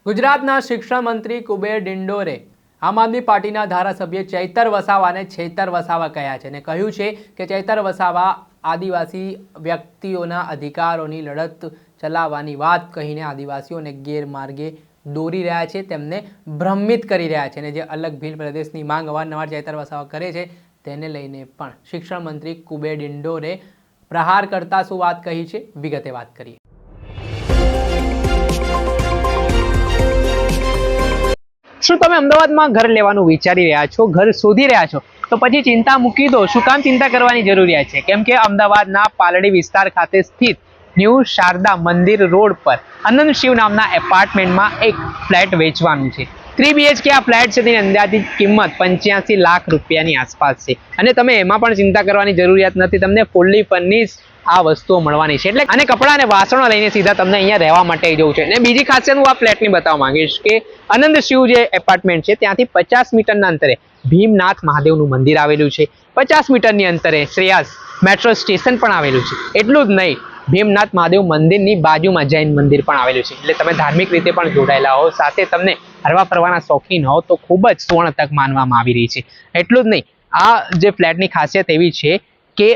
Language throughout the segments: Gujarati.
ગુજરાતના શિક્ષણ મંત્રી કુબેર ડિંડોરે આમ આદમી પાર્ટીના ધારાસભ્ય ચૈતર વસાવાને છેતર વસાવા કહ્યા છે અને કહ્યું છે કે ચૈતર વસાવા આદિવાસી વ્યક્તિઓના અધિકારોની લડત ચલાવવાની વાત કહીને આદિવાસીઓને ગેરમાર્ગે દોરી રહ્યા છે, તેમને ભ્રમિત કરી રહ્યા છે અને જે અલગ ભીલ પ્રદેશની માંગ અવારનવાર ચૈતર વસાવા કરે છે તેને લઈને પણ શિક્ષણ મંત્રી કુબેર ડિંડોરે પ્રહાર કરતા શું વાત કહી છે, વિગતે વાત કરીએ। શું તમે અમદાવાદમાં ઘર લેવાનું વિચારી રહ્યા છો, ઘર શોધી રહ્યા છો, તો પછી ચિંતા મૂકી દો। શું કામ ચિંતા કરવાની જરૂરિયાત છે? કેમ કે અમદાવાદના પાલડી વિસ્તાર ખાતે સ્થિત ન્યૂ શારદા મંદિર રોડ પર આનંદ શિવ નામના એપાર્ટમેન્ટમાં એક ફ્લેટ વેચવાનું છે। 3 BHK આ ફ્લેટ છે, તેની અંદાજિત કિંમત 85 લાખ રૂપિયાની આસપાસ છે અને તમે એમાં પણ ચિંતા કરવાની જરૂરિયાત નથી, તમને ફૂલ્લી ફર્નિશ આ વસ્તુઓ મળવાની છે। એટલે અને કપડાં અને વાસણો લઈને સીધા તમને અહીંયા રહેવા માટે જવું છે। અને બીજી ખાસિયત હું આ ફ્લેટની બતાવવા માંગીશ કે આનંદ શિવ જે એપાર્ટમેન્ટ છે ત્યાંથી 50 મીટરના અંતરે ભીમનાથ મહાદેવનું મંદિર આવેલું છે। 50 મીટરની અંતરે શ્રેયાસ મેટ્રો સ્ટેશન પણ આવેલું છે। એટલું જ નહીં, ભીમનાથ મહાદેવ મંદિરની બાજુમાં જૈન મંદિર પણ આવેલું છે, એટલે તમે ધાર્મિક રીતે પણ જોડાયેલા હો, સાથે તમને હરવા ફરવાના શોખીન હો તો ખૂબ જ સુવર્ણ તક માનવામાં આવી રહી છે। એટલું જ નહીં, આ જે ફ્લેટની ખાસિયત એવી છે કે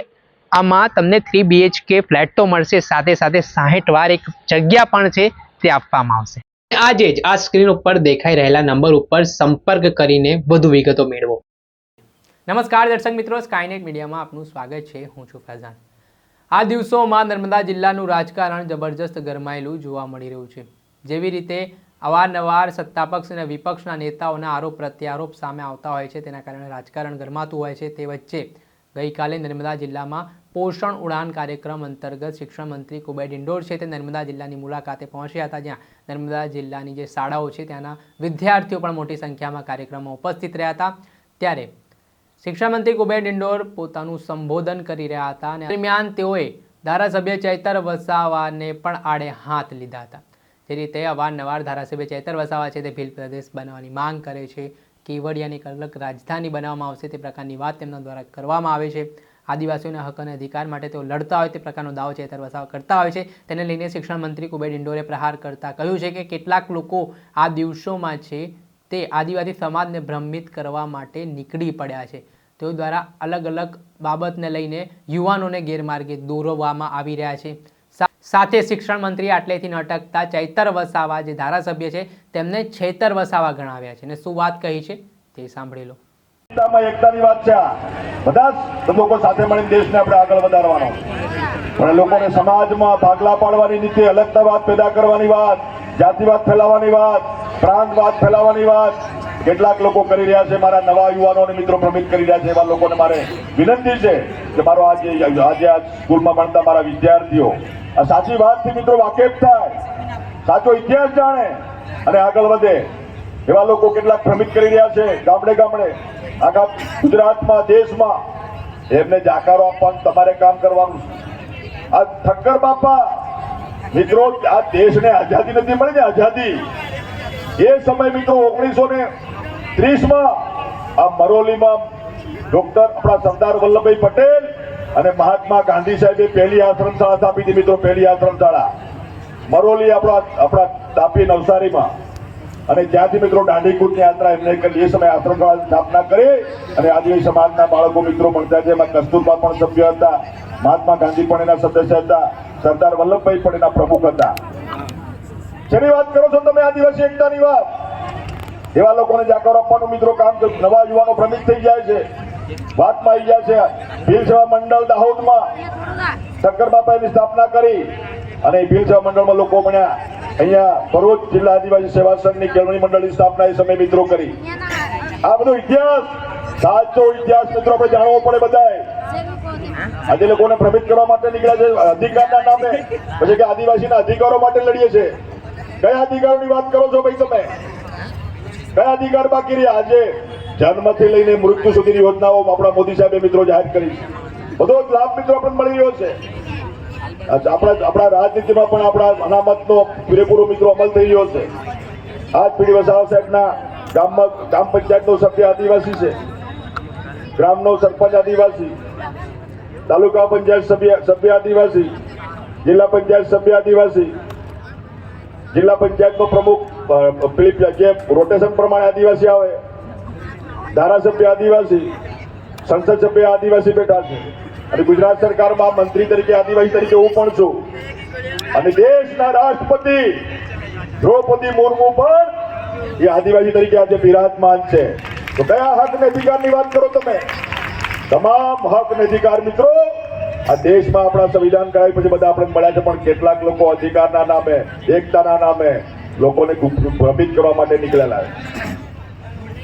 આમાં તમને 3 BHK ફ્લેટ તો મળશે, સાથે સાથે 60 વાર એક જગ્યા પણ છે તે આપવામાં આવશે। આજે જ આ સ્ક્રીન ઉપર દેખાઈ રહેલા નંબર ઉપર સંપર્ક કરીને વધુ વિગતો મેળવો। નમસ્કાર દર્શક મિત્રો, સ્કાયનેટ મીડિયામાં આપનું સ્વાગત છે। હું છું ફૈઝાન। આ દિવસોમાં નર્મદા જિલ્લાનું રાજકારણ જબરજસ્ત ગરમાયેલું જોવા મળી રહ્યું છે। જેવી રીતે અવારનવાર સત્તાપક્ષ અને વિપક્ષના નેતાઓના આરોપ પ્રત્યારોપ સામે આવતા હોય છે, તેના કારણે રાજકારણ ગરમાતું હોય છે। તે વચ્ચે ગઈકાલે નર્મદા જિલ્લામાં પોષણ ઉડાન કાર્યક્રમ અંતર્ગત શિક્ષણ મંત્રી કુબેર ડિંડોર છે તે નર્મદા જિલ્લાની મુલાકાતે પહોંચ્યા હતા, જ્યાં નર્મદા જિલ્લાની જે શાળાઓ છે ત્યાંના વિદ્યાર્થીઓ પણ મોટી સંખ્યામાં કાર્યક્રમમાં ઉપસ્થિત રહ્યા હતા। ત્યારે શિક્ષણ મંત્રી કુબેર ડિંડોર પોતાનું સંબોધન કરી રહ્યા હતા અને દરમિયાન તેઓએ ધારાસભ્ય ચૈતર વસાવાને પણ આડે હાથ લીધા હતા। જે રીતે અવારનવાર ધારાસભ્ય ચૈતર વસાવા છે તે ભીલ પ્રદેશ બનાવવાની માંગ કરે છે, કેવડિયાની અલગ રાજધાની બનાવવામાં આવશે તે પ્રકારની વાત તેમના દ્વારા કરવામાં આવે છે। આદિવાસીઓના હક અને અધિકાર માટે તેઓ લડતા હોય તે પ્રકારનો દાવો ચૈતર વસાવા કરતા હોય છે। તેને લઈને શિક્ષણ મંત્રી કુબેર ડિંડોરે પ્રહાર કરતા કહ્યું છે કે કેટલાક લોકો આ દિવસોમાં છે તે આદિવાસી સમાજને ભ્રમિત કરવા માટે નીકળી પડ્યા છે। તેઓ દ્વારા અલગ અલગ બાબતને લઈને યુવાનોને ગેરમાર્ગે દોરવામાં આવી રહ્યા છે। સાથે શિક્ષણ મંત્રી આટલેથી ન અટકતા ચૈતર વસાવા જે ધારાસભ્ય છે તેમને છેતર વસાવા ગણાવ્યા છે અને શું વાત કહી છે તે સાંભળી લો। એકતાની વાત છે, બધા જ લોકો સાથે મળીને દેશને આપણે આગળ વધારવાનો, પણ લોકોને સમાજમાં ભાગલા પાડવાની નીતિ, અલગતાવાદ પેદા કરવાની વાત, જાતિવાદ ફેલાવવાની વાત, પ્રાંતવાદ ફેલાવવાની વાત કેટલાક લોકો કરી રહ્યા છે। મારા નવા યુવાનો અને મિત્રો ભ્રમિત કરી રહ્યા છે। એવા લોકોને મારે વિનંતી છે કે મારો આજે આ સ્કૂલમાં ભણતા મારા વિદ્યાર્થીઓ આ સાચી વાતથી મિત્રો વાકેફ થાય, સાચો ઇતિહાસ જાણે અને આગળ વધે। એવા લોકો કેટલાક ભ્રમિત કરી રહ્યા છે ગામડે ગામડે, આખા ગુજરાતમાં, દેશમાં, એમને જાકારો આપવાનું તમારે કામ કરવાનું છે। આ ઠક્કર બાપા મિત્રો, આ દેશને આઝાદી નથી મળી ને, આઝાદી એ સમય મિત્રો 1930માં આ મરોલીમાં ડોક્ટર આપણા સરદાર વલ્લભભાઈ પટેલ અને મહાત્મા ગાંધી સાહેબે પહેલી આશ્રમશાળા સ્થાપી હતી મિત્રો, પહેલી આશ્રમશાળા મરોલી આપણા તાપી નવસારીમાં, અને ત્યાંથી મિત્રો દાંડીકૂટની યાત્રા એમને કરી। એ સમયે આશ્રમશાળા સ્થાપના કરી અને આદિવાસી સમાજના બાળકો મિત્રો ભણતા છે। એમાં કસ્તુરબા પણ સભ્ય હતા, મહાત્મા ગાંધી પણ એના સદસ્ય હતા, સરદાર વલ્લભભાઈ પણ એના પ્રમુખ હતા। જેની વાત કરો છો તમે આદિવાસી એકતાની વાત, એવા લોકોને જાકારો આપવાનું મિત્રો કામ નવા યુવાનો ભ્રમિત થઈ જાય છે, વાતમાં આવી જાય છે। ભીલ સેવા મંડળ દાહોદમાં ઠક્કર બાપાની સ્થાપના કરી અને ભીલ સેવા મંડળમાં લોકો બન્યા। અહીંયા ભરૂચ જિલ્લા આદિવાસી સેવા સંઘની કેળવણી મંડળની સ્થાપના એ સમયે મિત્રો કરી। આ બધો ઇતિહાસ, સાચો ઇતિહાસ મિત્રો આપણે જાણવો પડે બધાએ। આજે લોકોને ભ્રમિત કરવા માટે નીકળ્યા છે અધિકારના નામે, પછી કે આદિવાસીના અધિકારો માટે લડીએ છે। કયા અધિકારોની વાત કરો છો ભાઈ તમે? કયા અધિકાર બાકી રહ્યા? આજે જન્મથી લઈને મૃત્યુ સુધીની યોજનાઓ આપણા મોદી સાહેબે મિત્રો જાહેર કરી છે, બધો જ લાભ મિત્રો આપણને મળી રહ્યો છે। આપણા રાજનીતિમાં પણ આપણા અનામતનો પૂરેપૂરો મિત્રો અમલ થઈ રહ્યો છે। આજ પીડી વસાવા સાહેબના ગામમાં ગ્રામ પંચાયતનો સભ્ય આદિવાસી છે, ગ્રામનો સરપંચ આદિવાસી, તાલુકા પંચાયત સભ્ય આદિવાસી, જિલ્લા પંચાયત સભ્ય આદિવાસી, જિલ્લા પંચાયતનો પ્રમુખ પેલી જે રોટેશન પ્રમાણે આદિવાસી આવે, ધારાસભ્ય આદિવાસી, સંસદ સભ્ય આદિવાસી બેઠા છે, અને ગુજરાત સરકારમાં મંત્રી તરીકે આદિવાસી તરીકે હું પણ છું, અને દેશના રાષ્ટ્રપતિ દ્રૌપદી મુર્મુ પણ એ આદિવાસી તરીકે આજે બિરાજમાન છે. તો કયા હક અને અધિકારની વાત કરો તમે? તમામ હક અને અધિકાર મિત્રો આ દેશમાં આપણા સંવિધાન કરાવી પછી બધા આપણે મળ્યા છે, પણ કેટલાક લોકો અધિકારના નામે, એકતાના નામે લોકોને ભ્રમિત કરવા માટે નીકળેલા છે.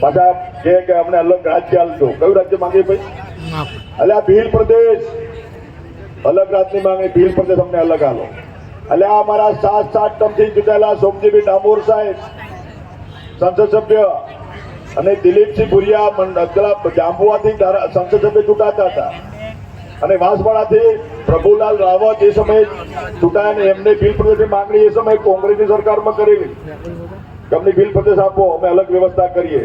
પાછા કે અમને અલગ રાજ્ય આલજો. કયું રાજ્ય માંગે ભાઈ? એટલે આ ભીલ પ્રદેશ અલગ રાજ્યની માંગણી, ભીલ પ્રદેશ અમને અલગ આલો. એટલે આ અમારા 7 ટર્મથી ચૂંટાયેલા સોમજીભાઈ ડામોર સાહેબ સંસદ સભ્ય અને દિલીપસિંહ ભુરિયા જાંબુઆથી સંસદ સભ્ય ચૂંટાતા હતા, અને વાંસવાડાથી પ્રભુલાલ રાવત એ સમયે ચૂંટાયા, અને એમને ભીલ પ્રદેશની માંગણી એ સમયે કોંગ્રેસની સરકારમાં કરેલી કે અમને ભીલ પ્રદેશ આપો, અમે અલગ વ્યવસ્થા કરીએ.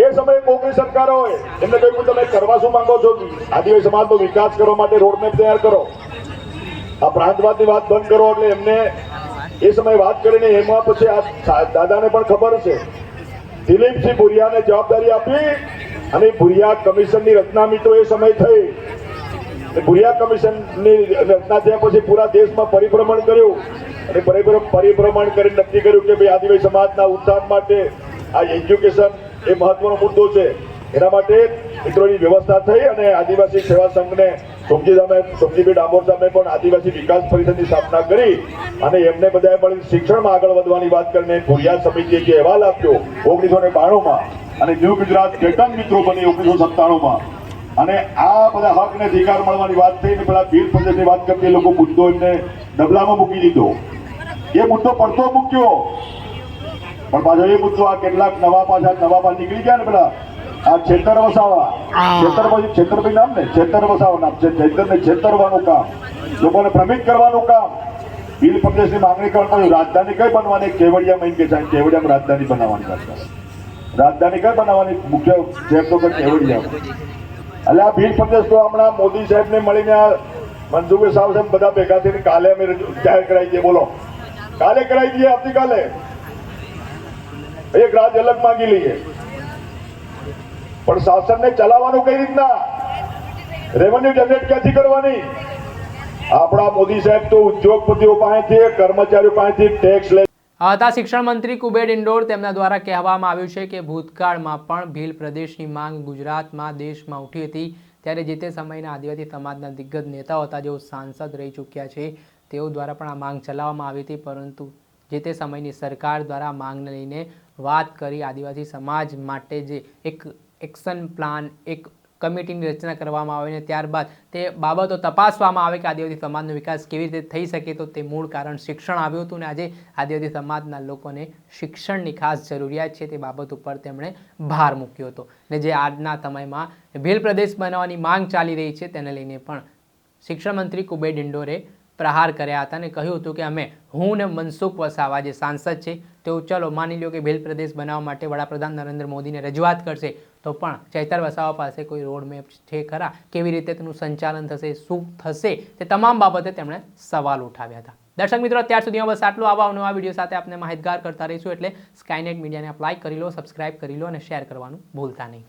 એ સમયે કોંગ્રેસ સરકાર હોય એમને કહ્યું તમે કરવા શું માંગો છો? આદિવાસી સમાજનો વિકાસ કરવા માટે રોડમેપ તૈયાર કરો, આ પ્રાંતવાદની વાત બંધ કરો. એટલે એમને એ સમયે વાત કરીને એમાં પછી આ દાદાને પણ ખબર છે, દિલીપસિંહ ભુરિયાને જવાબદારી આપી, અને ભુરિયા કમિશનની રચના મિત્રો એ સમય થઈ. ભુરિયા કમિશનની રચના થયા પછી પૂરા દેશમાં પરિભ્રમણ કર્યું, અને પરિભ્રમણ કરીને નક્કી કર્યું કે ભાઈ આદિવાસી સમાજના ઉત્થાન માટે આ એજ્યુકેશન એ મહત્વનો મુદ્દો છે. એના માટે મિત્રોની વ્યવસ્થા થઈ, અને આદિવાસી સેવા સંઘને સોમજીભાઈ ડામોર સાહેબે પણ આદિવાસી વિકાસ પરિષદની સ્થાપના કરી, અને એમને બધાએ મળી શિક્ષણમાં આગળ વધવાની વાત કરીને ભુરિયા સમિતિએ જે અહેવાલ આપ્યો 1992માં, અને ન્યૂ ગુજરાત પેટર્ન મિત્રો બની 1997માં, અને આ બધા હક ને અધિકાર મળવાની વાત થઈ, પેલા ભીલ પ્રદેશની વાત કરતી લોકો મુદ્દો એમને ડબલામાં મૂકી દીધો. એ મુદ્દો પડતો મૂક્યો, પણ પાછો એ મુદ્દો આ કેટલાક નવા પાછા નીકળી ગયા ને, પેલા આ છેતર વસાવા, છેતરભાઈ નામ ને, છેતર વસાવા નામ છે, છેતરને છેતરવાનું કામ, લોકોને ભ્રમિત કરવાનું કામ. ભીલ પ્રદેશની માંગણી કરતા રાજધાની કઈ બનવાની? કેવડિયામાં કે છે, કેવડિયામાં રાજધાની બનાવવાની વાત કરે. રાજધાની કઈ બનાવવાની? મુખ્ય શહેર તો કેવડિયામાં. એટલે આ ભીલ પ્રદેશ તો હમણાં મોદી સાહેબને મળીને મનસુખભાઈ સાહેબ બધા ભેગા થઈને કાલે અમે જાહેર કરાવી દઈએ. બોલો, કાલે કરાવી દઈએ, આવતીકાલે એક રાજ્ય અલગ માંગી લઈએ. પણ શાસનને ચલાવવાનું કઈ રીતના? રેવન્યુ જનરેટ ક્યાંથી કરવાની? આપણા મોદી સાહેબ તો ઉદ્યોગપતિઓ પાસેથી, કર્મચારીઓ પાસેથી ટેક્સ લે. આ હતા શિક્ષણ મંત્રી કુબેર ડિંડોર. તેમના દ્વારા કહેવામાં આવ્યું છે કે ભૂતકાળમાં પણ ભીલ પ્રદેશની માંગ ગુજરાતમાં, દેશમાં ઉઠી હતી, ત્યારે જે તે સમયના આદિવાસી સમાજના દિગ્ગજ નેતાઓ હતા, જેઓ સાંસદ રહી ચૂક્યા છે, તેઓ દ્વારા પણ આ માંગ ચલાવવામાં આવી હતી, પરંતુ જે તે સમયની સરકાર દ્વારા માંગને લઈને વાત કરી, આદિવાસી સમાજ માટે જે એક એક્શન પ્લાન, એક કમિટીની રચના કરવામાં આવે, અને ત્યારબાદ તે બાબતો તપાસવામાં આવે કે આદિવાસી સમાજનો વિકાસ કેવી રીતે થઈ શકે, તો તે મૂળ કારણ શિક્ષણ આવ્યું હતું, અને આજે આદિવાસી સમાજના લોકોને શિક્ષણની ખાસ જરૂરિયાત છે, તે બાબત ઉપર તેમણે ભાર મૂક્યો હતો. અને જે આજના સમયમાં ભીલ પ્રદેશ બનાવવાની માંગ ચાલી રહી છે, તેને લઈને પણ શિક્ષણ મંત્રી કુબેર ડિંડોરે પ્રહાર કર્યા હતા, અને કહ્યું હતું કે હું ને મનસુખ વસાવા જે સાંસદ છે તેઓ ચલો માની લો કે ભીલ પ્રદેશ બનાવવા માટે વડાપ્રધાન નરેન્દ્ર મોદીને રજૂઆત કરશે, તો પણ ચૈતર વસાવા પાસે કોઈ રોડ મેપ છે ખરા? કેવી રીતે તેનું સંચાલન થશે, શું થશે, તે તમામ બાબતે તેમણે સવાલ ઉઠાવ્યા હતા. દર્શક મિત્રો, અત્યાર સુધીમાં બસ આટલું. આવા નવા વિડીયો સાથે આપને માહિતગાર કરતા રહીશું, એટલે સ્કાયનેટ મીડિયાને લાઈક કરી લો, સબસ્ક્રાઇબ કરી લો, અને શેર કરવાનું ભૂલતા નહીં.